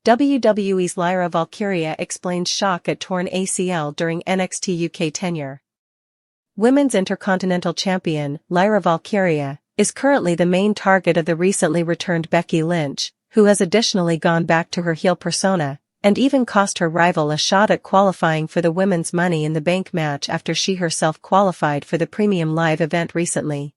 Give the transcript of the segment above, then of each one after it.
WWE's Lyra Valkyria explains shock at torn ACL during NXT UK tenure. Women's Intercontinental Champion, Lyra Valkyria, is currently the main target of the recently returned Becky Lynch, who has additionally gone back to her heel persona, and even cost her rival a shot at qualifying for the Women's Money in the Bank match after she herself qualified for the Premium Live event recently.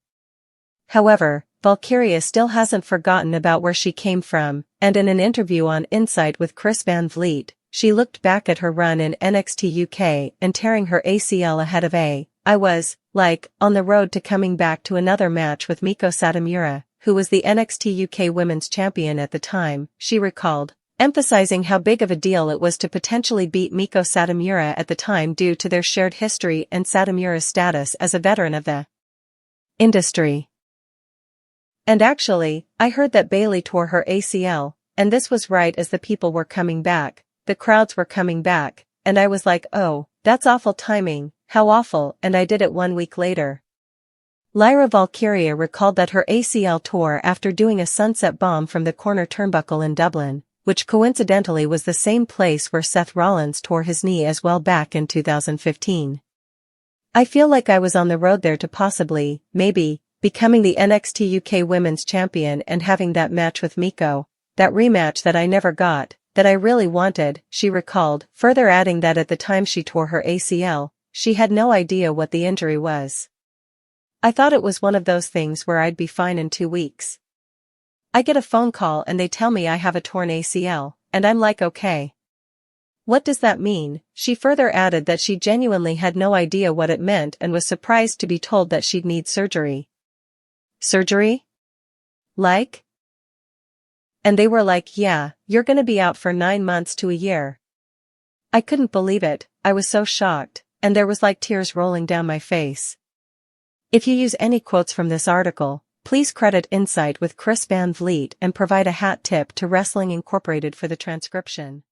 However, Valkyria still hasn't forgotten about where she came from, and in an interview on Insight with Chris Van Vliet, she looked back at her run in NXT UK and tearing her ACL ahead of I was, like, on the road to coming back to another match with Meiko Satomura, who was the NXT UK Women's Champion at the time, she recalled, emphasizing how big of a deal it was to potentially beat Meiko Satomura at the time due to their shared history and Satomura's status as a veteran of the industry. And actually, I heard that Bayley tore her ACL, and this was right as the people were coming back, the crowds were coming back, and I was like, oh, that's awful timing, how awful, and I did it 1 week later. Lyra Valkyria recalled that her ACL tore after doing a sunset bomb from the corner turnbuckle in Dublin, which coincidentally was the same place where Seth Rollins tore his knee as well back in 2015. I feel like I was on the road there to possibly, maybe, becoming the NXT UK Women's Champion and having that match with Meiko, that rematch that I never got, that I really wanted, she recalled, further adding that at the time she tore her ACL, she had no idea what the injury was. I thought it was one of those things where I'd be fine in 2 weeks. I get a phone call and they tell me I have a torn ACL, and I'm like, okay. What does that mean? She further added that she genuinely had no idea what it meant and was surprised to be told that she'd need surgery. Surgery? Like? And they were like, yeah, you're gonna be out for 9 months to a year. I couldn't believe it, I was so shocked, and there was like tears rolling down my face. If you use any quotes from this article, please credit Insight with Chris Van Vliet and provide a hat tip to Wrestling Incorporated for the transcription.